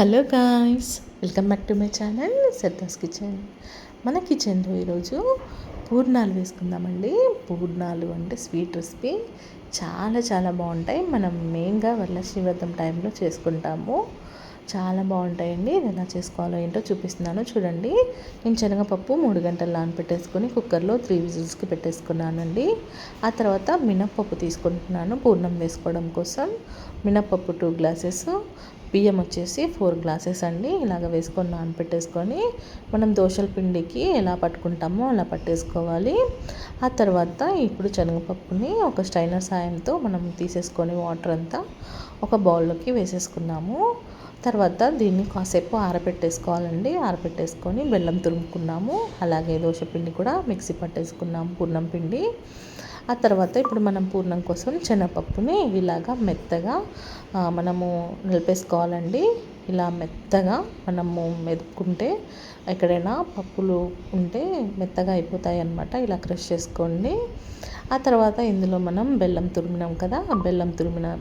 Hello guys, welcome back to my channel Shraddha's kitchen. మన కిచెన్లో ఈరోజు పూర్ణాలు వేసుకుందామండి. పూర్ణాలు అంటే స్వీట్ రెసిపీ చాలా చాలా బాగుంటాయి. మనం మెయిన్గా వరలక్ష్మి వ్రతం టైంలో చేసుకుంటాము. చాలా బాగుంటాయండి. ఇది ఎలా చేసుకోవాలో ఏంటో చూపిస్తున్నాను చూడండి. నేను శనగపప్పు 3 గంటలు నానబెట్టేసుకొని కుక్కర్లో 3 విజిల్స్కి పెట్టేసుకున్నానండి. ఆ తర్వాత మినప్పప్పు తీసుకుంటున్నాను పూర్ణం వేసుకోవడం కోసం. మినప్పప్పు 2 గ్లాసెస్, బియ్యం వచ్చేసి 4 గ్లాసెస్ అండి. ఇలాగ వేసుకొని నానబెట్టేసుకొని మనం దోశల పిండికి ఎలా పట్టుకుంటామో అలా పట్టేసుకోవాలి. ఆ తర్వాత ఇప్పుడు శనగపప్పుని ఒక స్ట్రైనర్ సాయంతో మనం తీసేసుకొని వాటర్ అంతా ఒక బౌల్లోకి వేసేసుకున్నాము. తర్వాత దీన్ని కాసేపు ఆరబెట్టేసుకోవాలండి. ఆరబెట్టేసుకొని బెల్లం తురుముకున్నాము. అలాగే దోశ పిండి కూడా మిక్సీ పట్టేసుకున్నాము, పూర్ణం పిండి. ఆ తర్వాత ఇప్పుడు మనం పూర్ణం కోసం శనగపప్పుని ఇలాగా మెత్తగా మనము నలిపేసుకోవాలండి. ఇలా మెత్తగా మనము మెదుపుకుంటే ఎక్కడైనా పప్పులు ఉంటే మెత్తగా అయిపోతాయి అన్నమాట. ఇలా క్రష్ చేసుకోండి. ఆ తర్వాత ఇందులో మనం బెల్లం తురిమినాం కదా, ఆ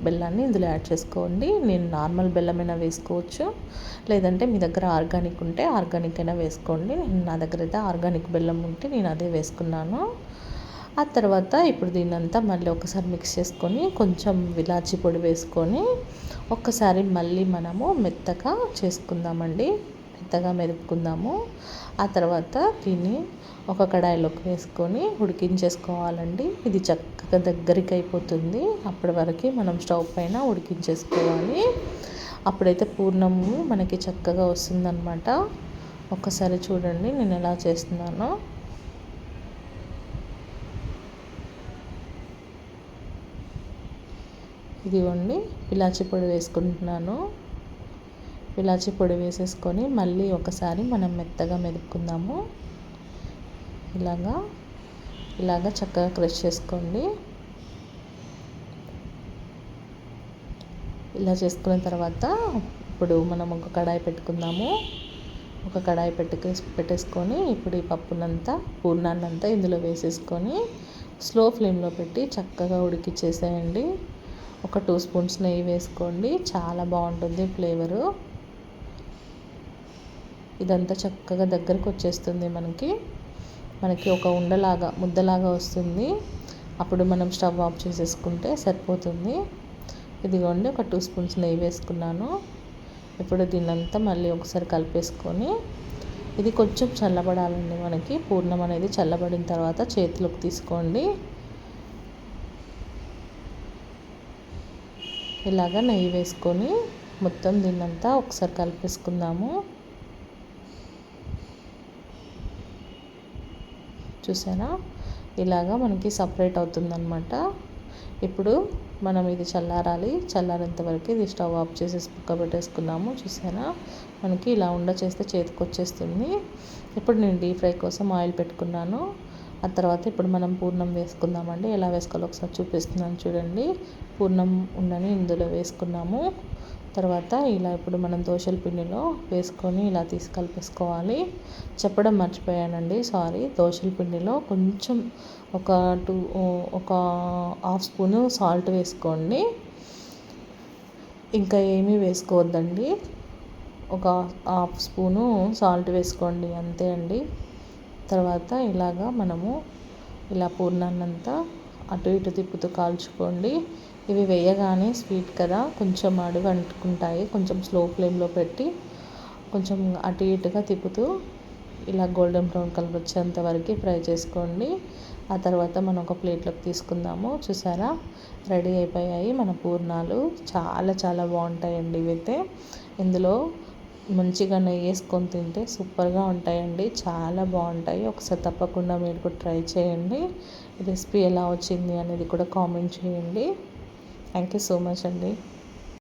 బెల్లాన్ని ఇందులో యాడ్ చేసుకోండి. నేను నార్మల్ బెల్లమైనా వేసుకోవచ్చు, లేదంటే మీ దగ్గర ఆర్గానిక్ ఉంటే ఆర్గానిక్ అయినా వేసుకోండి. నా దగ్గర అయితే ఆర్గానిక్ బెల్లం ఉంటే నేను అదే వేసుకున్నాను. ఆ తర్వాత ఇప్పుడు దీన్నంతా మళ్ళీ ఒకసారి మిక్స్ చేసుకొని కొంచెం ఇలాచి పొడి వేసుకొని ఒక్కసారి మళ్ళీ మనము మెత్తగా చేసుకుందామండి. మెత్తగా మెదుపుకుందాము. ఆ తర్వాత దీన్ని ఒక కడాయిలోకి వేసుకొని ఉడికించేసుకోవాలండి. ఇది చక్కగా దగ్గరికి అయిపోతుంది. అప్పటి వరకు మనం స్టవ్ పైన ఉడికించేసుకోవాలి. అప్పుడైతే పూర్ణము మనకి చక్కగా వస్తుందన్నమాట. ఒక్కసారి చూడండి నేను ఎలా చేస్తున్నానో. ఇదిగోండి, ఇలాచి పొడి వేసుకుంటున్నాను. ఇలాచి పొడి వేసేసుకొని మళ్ళీ ఒకసారి మనం మెత్తగా మెదుపుకుందాము. ఇలాగా చక్కగా క్రష్ చేసుకోండి. ఇలా చేసుకున్న తర్వాత ఇప్పుడు మనం ఒక కడాయి పెట్టుకుందాము. ఒక కడాయి పెట్టేసుకొని ఇప్పుడు ఈ పప్పునంతా పూర్ణాన్నంతా ఇందులో వేసేసుకొని స్లో ఫ్లేమ్లో పెట్టి చక్కగా ఉడికిచ్చేసేయండి. ఒక 2 స్పూన్స్ నెయ్యి వేసుకోండి, చాలా బాగుంటుంది ఫ్లేవరు. ఇదంతా చక్కగా దగ్గరకు వచ్చేస్తుంది. మనకి ఒక ముద్దలాగా వస్తుంది. అప్పుడు మనం స్టవ్ ఆఫ్ చేసేసుకుంటే సరిపోతుంది. ఇదిగోండి, ఒక 2 స్పూన్స్ నెయ్యి వేసుకున్నాను. ఇప్పుడు దీన్నంతా మళ్ళీ ఒకసారి కలిపేసుకొని ఇది కొంచెం చల్లబడాలండి. మనకి పూర్ణం అనేది చల్లబడిన తర్వాత చేతిలోకి తీసుకోండి. ఇలాగ నెయ్యి వేసుకొని మొత్తం దీన్నంతా ఒకసారి కలిపేసుకుందాము. చూసారా, ఇలాగా మనకి సపరేట్ అవుతుందన్నమాట. ఇప్పుడు మనం ఇది చల్లారేంత వరకు ఇది స్టవ్ ఆఫ్ చేసేసి పక్క పెట్టేసుకున్నాము. చూసారా, మనకి ఇలా చేస్తే చేతికి వచ్చేస్తుంది. ఇప్పుడు నేను డీప్ ఫ్రై కోసం ఆయిల్ పెట్టుకున్నాను. ఆ తర్వాత ఇప్పుడు మనం పూర్ణం వేసుకుందామండి. ఎలా వేసుకోవాలో ఒకసారి చూపిస్తున్నాను చూడండి. పూర్ణం ఉండని ఇందులో వేసుకున్నాము. తర్వాత ఇలా ఇప్పుడు మనం దోశల పిండిలో వేసుకొని ఇలా తీసి కలిపేసుకోవాలి. చెప్పడం మర్చిపోయానండి, సారీ. దోశల పిండిలో కొంచెం ఒక హాఫ్ స్పూను సాల్ట్ వేసుకోండి. ఇంకా ఏమీ వేసుకోవద్దండి. ఒక హాఫ్ స్పూను సాల్ట్ వేసుకోండి, అంతే అండి. తర్వాత ఇలాగా మనము ఇలా పూర్ణాన్నంతా అటు ఇటు తిప్పుతూ కాల్చుకోండి. ఇవి వేయగానే స్వీట్ కదా, కొంచెం అడుగు అంటుకుంటాయి. కొంచెం స్లో ఫ్లేమ్లో పెట్టి కొంచెం అటు ఇటుగా తిప్పుతూ ఇలా గోల్డెన్ బ్రౌన్ కలర్ వచ్చేంత వరకు ఫ్రై చేసుకోండి. ఆ తర్వాత మనం ఒక ప్లేట్లోకి తీసుకుందాము. చూసారా, రెడీ అయిపోయాయి మన పూర్ణాలు. చాలా చాలా బాగుంటాయండి ఇవైతే. ఇందులో మంచిగా నెయ్యి వేసుకొని తింటే సూపర్గా ఉంటాయండి, చాలా బాగుంటాయి. ఒకసారి తప్పకుండా మీరు కూడా ట్రై చేయండి. రెసిపీ ఎలా వచ్చింది అనేది కూడా కామెంట్ చేయండి. థ్యాంక్ యూ సో మచ్ అండి.